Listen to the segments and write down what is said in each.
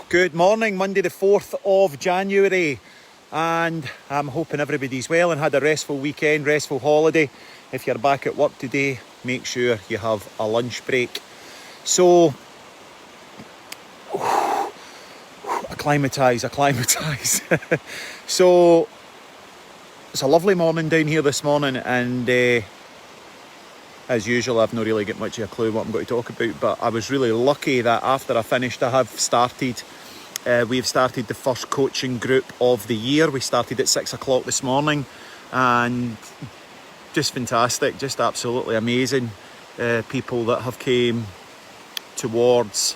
Good morning, Monday the 4th of January, and I'm hoping everybody's well and had a restful weekend, restful holiday. If you're back at work today, make sure you have a lunch break. So, acclimatise. So, it's a lovely morning down here this morning, and as usual, I've not really got much of a clue what I'm going to talk about, but I was really lucky that after I finished, we've started the first coaching group of the year. We started at 6 o'clock this morning, and just fantastic, just absolutely amazing. People that have came towards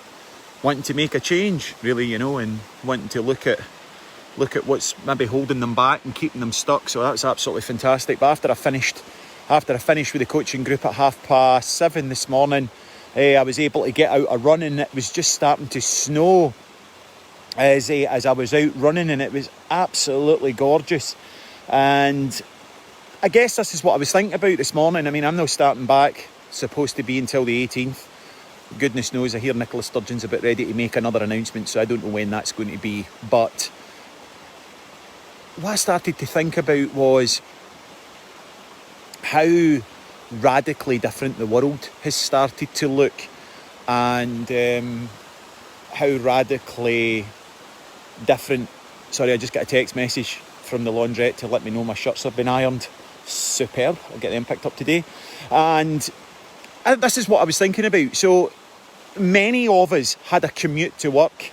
wanting to make a change, really, and wanting to look at what's maybe holding them back and keeping them stuck. So that's absolutely fantastic. But after I finished with the coaching group at 7:30 this morning, I was able to get out a run, and it was just starting to snow as I was out running, and it was absolutely gorgeous. And I guess this is what I was thinking about this morning. I mean, I'm now starting back, supposed to be until the 18th. Goodness knows, I hear Nicola Sturgeon's about ready to make another announcement, so I don't know when that's going to be. But what I started to think about was how radically different the world has started to look, and how radically different. Sorry, I just got a text message from the laundrette to let me know my shirts have been ironed. Superb. I'll get them picked up today. And this is what I was thinking about. So many of us had a commute to work.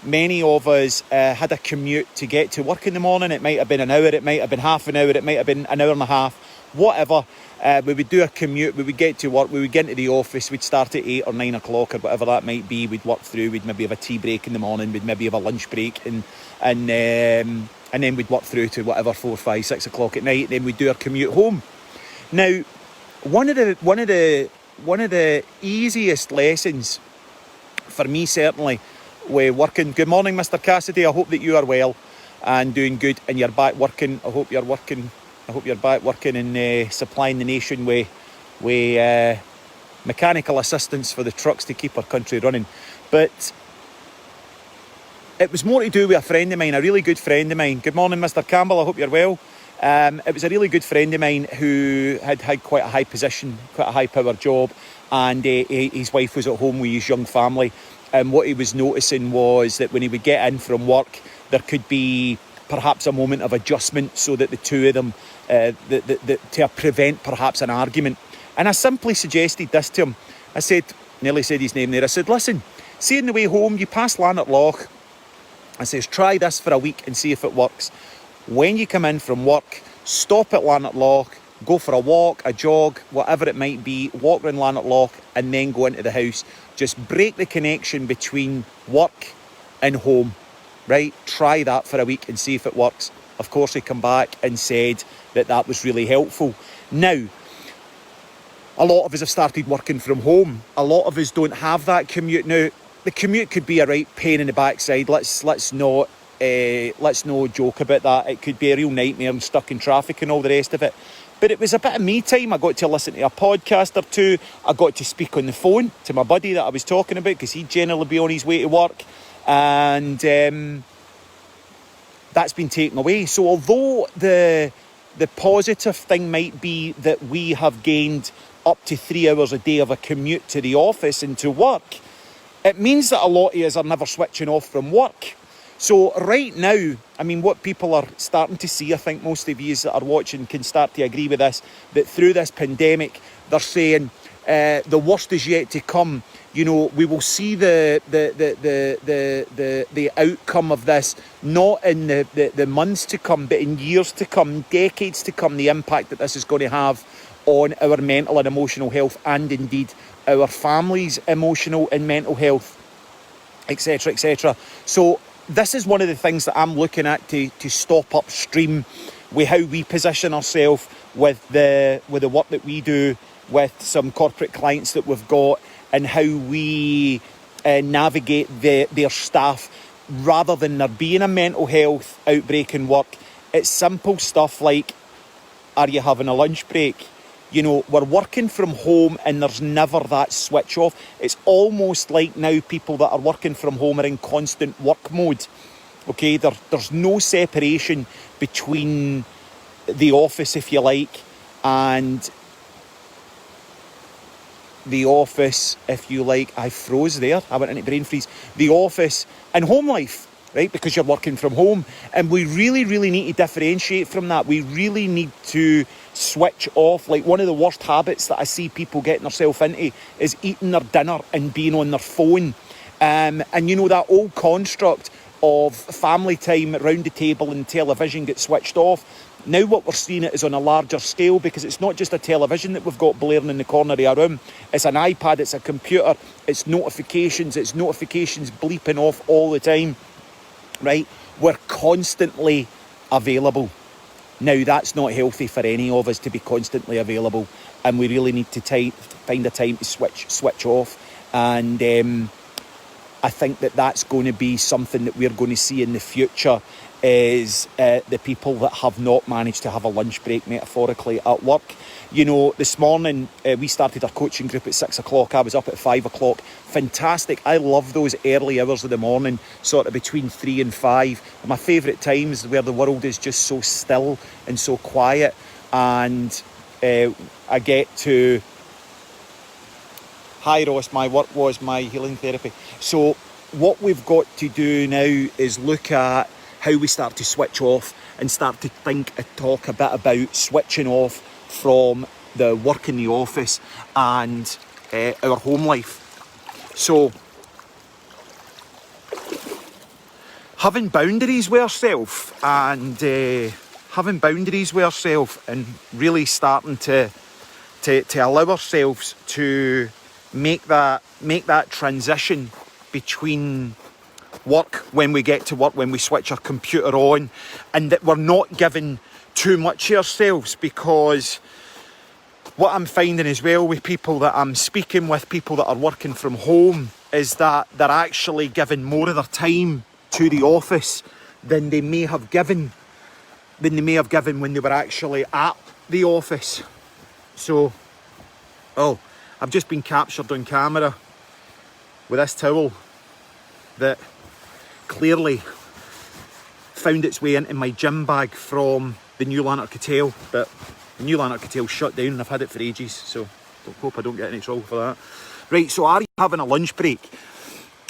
Many of us had a commute to get to work in the morning. It might have been an hour, it might have been half an hour, it might have been an hour and a half, whatever. We would do a commute, we would get to work, we would get into the office, we'd start at 8 or 9 o'clock or whatever that might be. We'd work through, we'd maybe have a tea break in the morning, we'd maybe have a lunch break, and then we'd work through to whatever, 4, 5, 6 o'clock at night. Then we'd do our commute home. Now, one of the easiest lessons for me, certainly, we're working. Good morning, Mr. Cassidy. I hope that you are well and doing good, and you're back working. I hope you're back working and supplying the nation with mechanical assistance for the trucks to keep our country running. But it was more to do with a friend of mine, a really good friend of mine. Good morning, Mr. Campbell. I hope you're well. It was a really good friend of mine who had quite a high position, quite a high-powered job, and his wife was at home with his young family. And what he was noticing was that when he would get in from work, there could be perhaps a moment of adjustment so that the two of them, to prevent perhaps an argument. And I simply suggested this to him. I said, nearly said his name there, I said, listen, see on the way home, you pass Lanark Loch. I says, try this for a week and see if it works. When you come in from work, stop at Lanark Loch, go for a walk, a jog, whatever it might be, walk around Lanark Loch and then go into the house. Just break the connection between work and home, right? Try that for a week and see if it works. Of course, he come back and said that was really helpful. Now, a lot of us have started working from home. A lot of us don't have that commute. Now, the commute could be a right pain in the backside. Let's not joke about that. It could be a real nightmare and stuck in traffic and all the rest of it. But it was a bit of me time. I got to listen to a podcast or two. I got to speak on the phone to my buddy that I was talking about, because he'd generally be on his way to work. And that's been taken away. So although the positive thing might be that we have gained up to 3 hours a day of a commute to the office and to work, it means that a lot of us are never switching off from work. So right now, I mean, what people are starting to see, I think most of you that are watching can start to agree with this, that through this pandemic, they're saying the worst is yet to come. We will see the outcome of this, not in the months to come, but in years to come, decades to come, the impact that this is going to have on our mental and emotional health, and indeed our families' emotional and mental health, etc., etc. So this is one of the things that I'm looking at to stop upstream with how we position ourselves with the work that we do with some corporate clients that we've got, and how we navigate their staff, rather than there being a mental health outbreak in work. It's simple stuff like, are you having a lunch break? we're working from home and there's never that switch off. It's almost like now people that are working from home are in constant work mode. Okay, there's no separation between the office, if you like, and the office, if you like. I froze there. I went into brain freeze. The office and home life, right? Because you're working from home. And we really, really need to differentiate from that. We really need to switch off. Like, one of the worst habits that I see people getting themselves into is eating their dinner and being on their phone. And that old construct of family time around the table and television gets switched off. Now what we're seeing it is on a larger scale, because it's not just a television that we've got blaring in the corner of our room. It's an iPad, it's a computer, it's notifications bleeping off all the time, right? We're constantly available. Now, that's not healthy for any of us to be constantly available, and we really need to find a time to switch off. And I think that that's going to be something that we're going to see in the future, is the people that have not managed to have a lunch break, metaphorically, at work. This morning we started our coaching group at 6 o'clock. I was up at 5 o'clock. Fantastic. I love those early hours of the morning, sort of between 3 and 5. My favourite times, where the world is just so still and so quiet, and I get to... Hi Ross, my work was my healing therapy. So what we've got to do now is look at how we start to switch off and start to think and talk a bit about switching off from the work in the office and our home life. So having boundaries with ourselves and really starting to allow ourselves to make that transition between work, when we get to work, when we switch our computer on, and that we're not giving too much of ourselves. Because what I'm finding as well with people that I'm speaking with, people that are working from home, is that they're actually giving more of their time to the office than they may have given when they were actually at the office. So, I've just been captured on camera with this towel that clearly found its way into my gym bag from the new Lanark Hotel, but the new Lanark Hotel shut down and I've had it for ages, so hope I don't get any trouble for that. Right, so are you having a lunch break?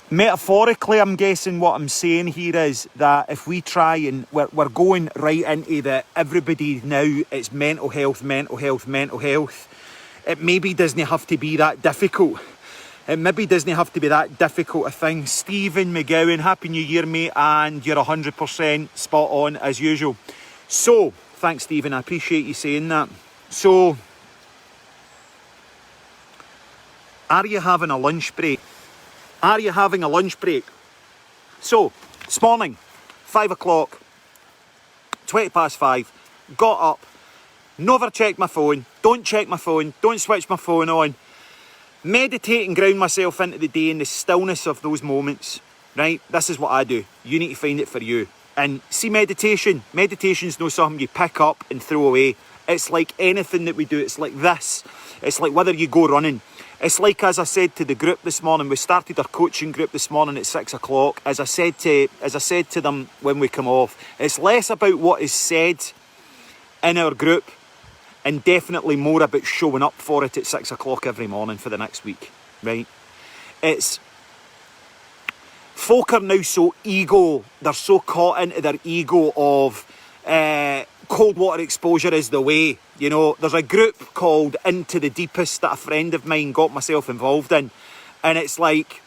Metaphorically, I'm guessing what I'm saying here is that if we try and we're going right into that, everybody now, it's mental health. It maybe doesn't have to be that difficult. It maybe doesn't have to be that difficult a thing. Stephen McGowan, Happy New Year, mate, and you're 100% spot on as usual. So, thanks, Stephen, I appreciate you saying that. So, are you having a lunch break? Are you having a lunch break? So, this morning, 5 o'clock, 20 past 5, got up, never checked my phone, don't check my phone, don't switch my phone on. Meditate and ground myself into the day in the stillness of those moments, right? This is what I do. You need to find it for you. And see, meditation's not something you pick up and throw away. It's like anything that we do. It's like this. It's like whether you go running. It's like, as I said to the group this morning, we started our coaching group this morning at 6 o'clock. As I said to them when we come off, it's less about what is said in our group and definitely more about showing up for it at 6 o'clock every morning for the next week, right? It's... folk are now so they're so caught into their ego of cold water exposure is the way. There's a group called Into the Deepest that a friend of mine got myself involved in, and it's like,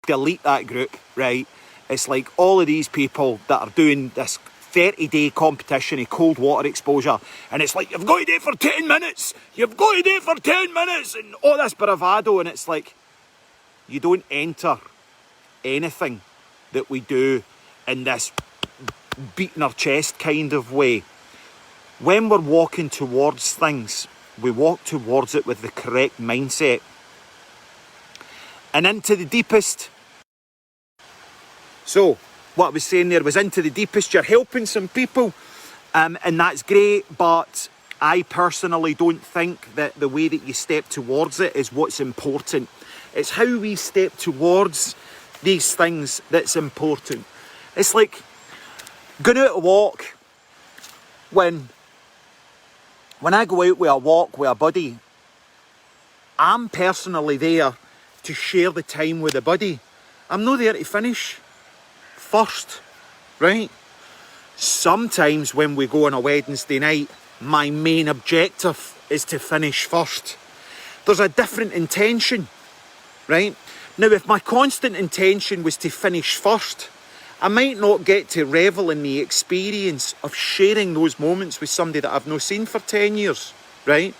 delete that group, right? It's like all of these people that are doing this 30-day competition of cold water exposure, and it's like, you've got to do it for 10 minutes, and all this bravado, and it's like, you don't enter anything that we do in this beating our chest kind of way. When we're walking towards things, we walk towards it with the correct mindset. And Into the Deepest. So, what I was saying there was Into the Deepest. You're helping some people, and that's great, but I personally don't think that the way that you step towards it is what's important. It's how we step towards these things that's important. It's like going out a walk. When I go out with a walk with a buddy, I'm personally there to share the time with the buddy. I'm not there to finish first, right? Sometimes when we go on a Wednesday night, my main objective is to finish first. There's a different intention, right? Now, if my constant intention was to finish first, I might not get to revel in the experience of sharing those moments with somebody that I've not seen for 10 years, right?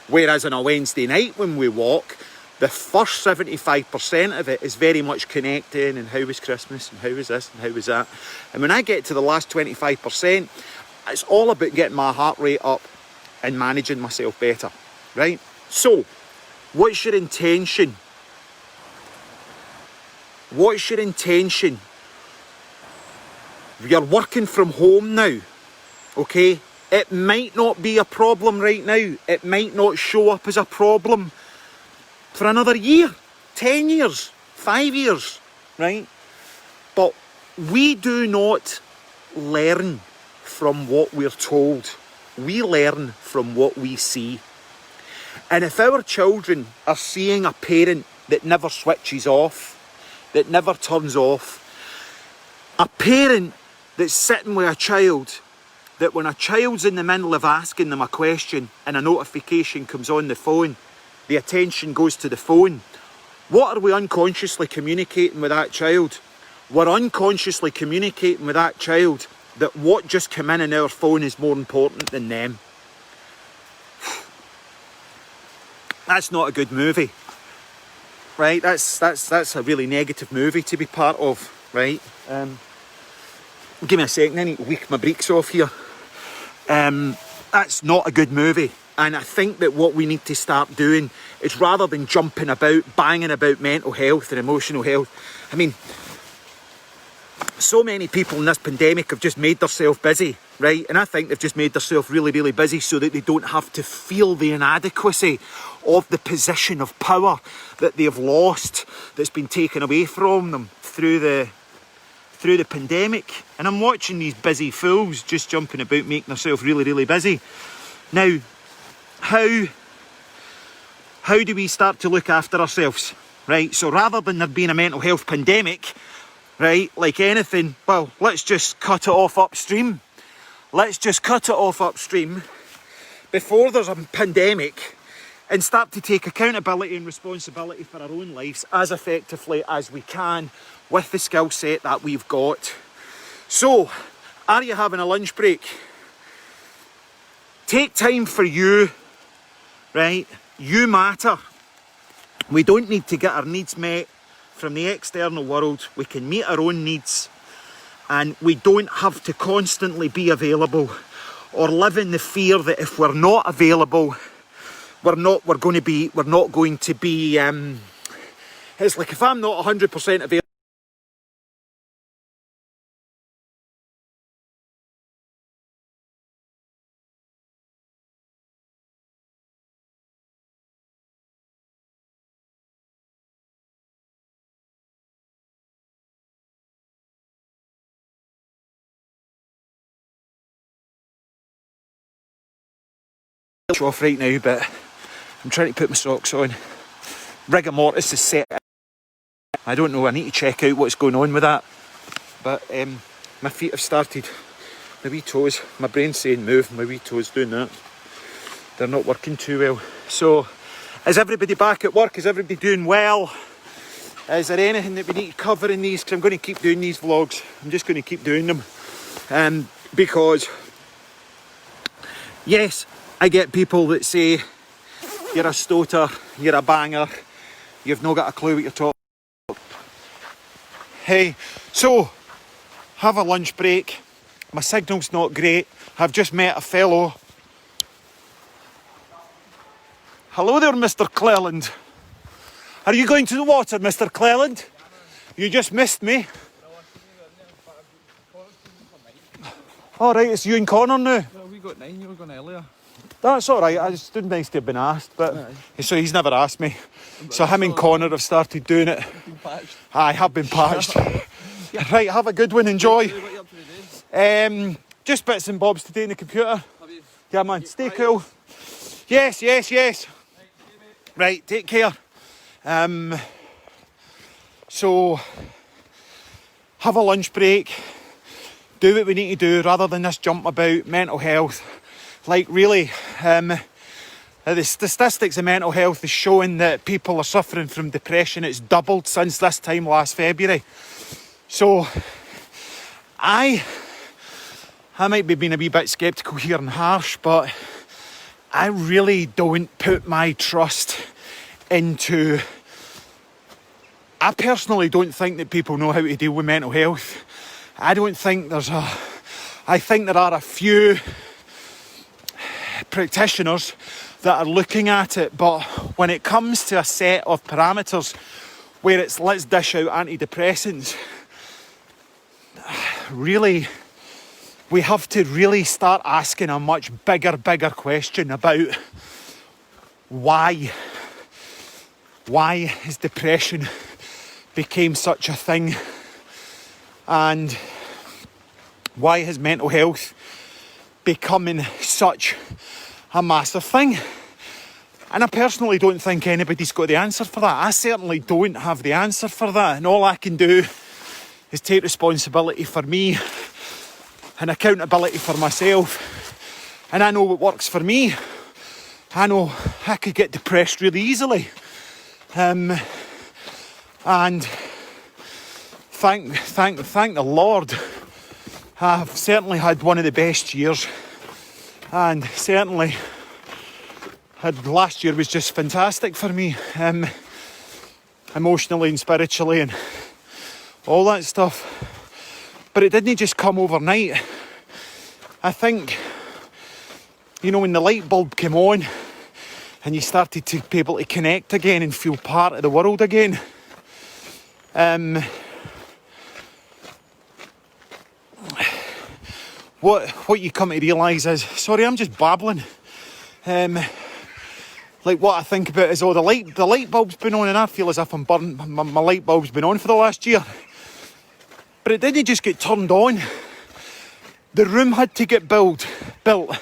Whereas on a Wednesday night when we walk, the first 75% of it is very much connecting and how was Christmas and how was this and how was that. And when I get to the last 25%, it's all about getting my heart rate up and managing myself better, right? So, what's your intention? What's your intention? You're working from home now, okay? It might not be a problem right now. It might not show up as a problem for another year, 10 years, 5 years, right? But we do not learn from what we're told. We learn from what we see. And if our children are seeing a parent that never switches off, that never turns off, a parent that's sitting with a child, that when a child's in the middle of asking them a question and a notification comes on the phone, the attention goes to the phone. What are we unconsciously communicating with that child? We're unconsciously communicating with that child that what just came in our phone is more important than them. That's not a good movie, right? That's a really negative movie to be part of, right? Give me a second, I need to weak my brakes off here. That's not a good movie. And I think that what we need to start doing is, rather than jumping about, banging about mental health and emotional health, I mean, so many people in this pandemic have just made themselves busy, right? And I think they've just made themselves really, really busy so that they don't have to feel the inadequacy of the position of power that they've lost, that's been taken away from them through the pandemic. And I'm watching these busy fools just jumping about, making themselves really, really busy. Now, how do we start to look after ourselves, right? So rather than there being a mental health pandemic, right, like anything, well, let's just cut it off upstream. Let's just cut it off upstream before there's a pandemic and start to take accountability and responsibility for our own lives as effectively as we can with the skill set that we've got. So, are you having a lunch break? Take time for you, right? You matter. We don't need to get our needs met from the external world. We can meet our own needs, and we don't have to constantly be available or live in the fear that if we're not available, we're not going to be. It's like, if I'm not 100% available, off right now, but I'm trying to put my socks on. Rigor mortis is set. I don't know, I need to check out what's going on with that. But my feet have started, my wee toes, my brain's saying move, my wee toes doing that. They're not working too well. So, is everybody back at work? Is everybody doing well? Is there anything that we need to cover in these? Because I'm going to keep doing these vlogs. I'm just going to keep doing them. Because, yes, I get people that say, you're a stoter, you're a banger, you've not got a clue what you're talking about. Hey, so, have a lunch break. My signal's not great. I've just met a fellow. Hello there, Mr. Cleland. Are you going to the water, Mr. Cleland? You just missed me. Alright, it's you and Connor now. Well, we got 9, you were going earlier. That's all right. It's stood nice to have been asked, but so he's never asked me. So him and Connor have started doing it. I have been patched. Right, have a good one. Enjoy. Just bits and bobs today in the computer. Yeah, man. Stay cool. Yes. Right, take care. So have a lunch break. Do what we need to do rather than this jump about mental health. Like really, the statistics of mental health is showing that people are suffering from depression. It's doubled since this time last February. So I might be being a wee bit sceptical here and harsh, but I really don't put my trust into... I personally don't think that people know how to deal with mental health. I think there are a few practitioners that are looking at it, but when it comes to a set of parameters where it's let's dish out antidepressants, really we have to really start asking a much bigger question about why has depression became such a thing, and why has mental health becoming such a massive thing. And I personally don't think anybody's got the answer for that. I certainly don't have the answer for that, and all I can do is take responsibility for me and accountability for myself. And I know what works for me. I know I could get depressed really easily, and thank the Lord, I've certainly had one of the best years, and certainly last year was just fantastic for me, emotionally and spiritually and all that stuff. But it didn't just come overnight. I think, when the light bulb came on and you started to be able to connect again and feel part of the world again, what you come to realise is, sorry, I'm just babbling. Like what I think about is, the light bulb's been on, and I feel as if I'm burnt. My light bulb's been on for the last year. But it didn't just get turned on. The room had to get built. The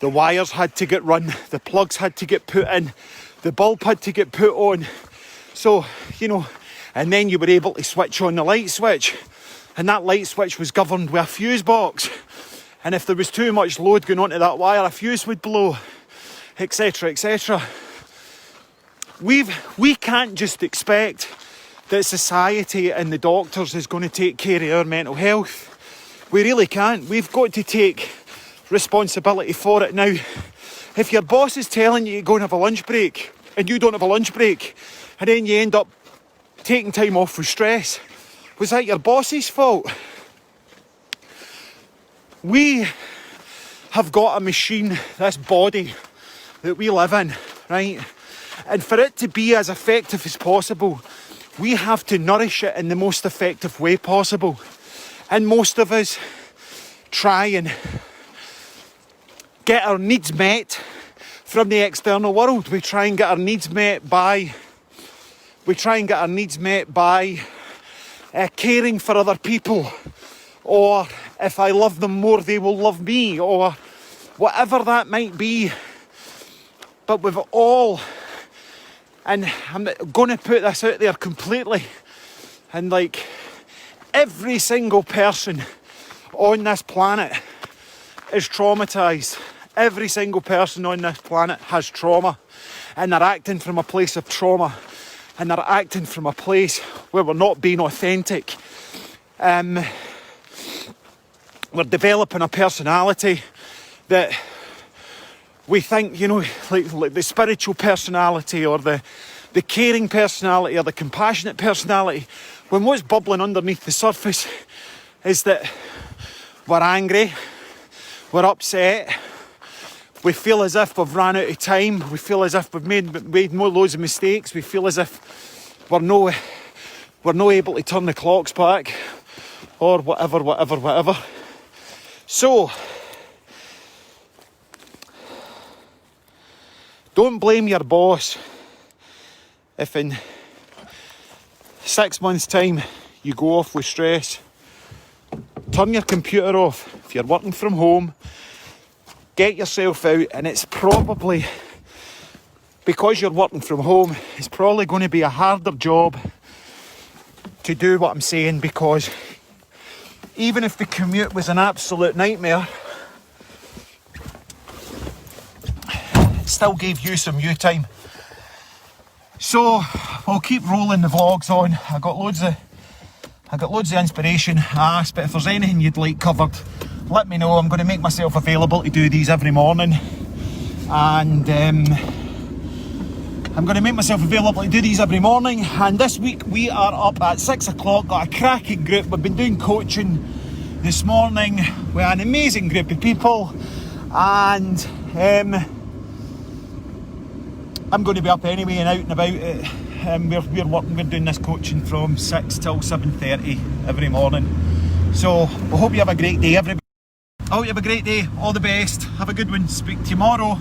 wires had to get run. The plugs had to get put in. The bulb had to get put on. So, and then you were able to switch on the light switch. And that light switch was governed with a fuse box. And if there was too much load going onto that wire, a fuse would blow, etc., etc. We can't just expect that society and the doctors is going to take care of our mental health. We really can't. We've got to take responsibility for it. Now, if your boss is telling you to go and have a lunch break, and you don't have a lunch break, and then you end up taking time off with stress, was that your boss's fault? We have got a machine, this body that we live in, right? And for it to be as effective as possible, we have to nourish it in the most effective way possible. And most of us try and get our needs met from the external world. We try and get our needs met by caring for other people, or if I love them more, they will love me, or whatever that might be. But we've all, and I'm going to put this out there completely, and like every single person on this planet is traumatised. Every single person on this planet has trauma, and they're acting from a place of trauma, and they're acting from a place where we're not being authentic. We're developing a personality that we think, like the spiritual personality, or the caring personality, or the compassionate personality, when what's bubbling underneath the surface is that we're angry, we're upset, we feel as if we've ran out of time, we feel as if we've made loads of mistakes, we feel as if we're no able to turn the clocks back, or whatever. So, Don't blame your boss if in 6 months' time you go off with stress. Turn your computer off. If you're working from home, get yourself out, and it's probably, because you're working from home, it's probably going to be a harder job to do what I'm saying, because even if the commute was an absolute nightmare, it still gave you some you time. So we'll keep rolling the vlogs on. I got loads of inspiration, but if there's anything you'd like covered, let me know. I'm going to make myself available to do these every morning, and and this week we are up at 6 o'clock, got a cracking group. We've been doing coaching this morning with an amazing group of people, and I'm going to be up anyway and out and about. We're doing this coaching from 6 till 7:30 every morning. So I hope you have a great day, everybody. I hope you have a great day. All the best. Have a good one. Speak tomorrow.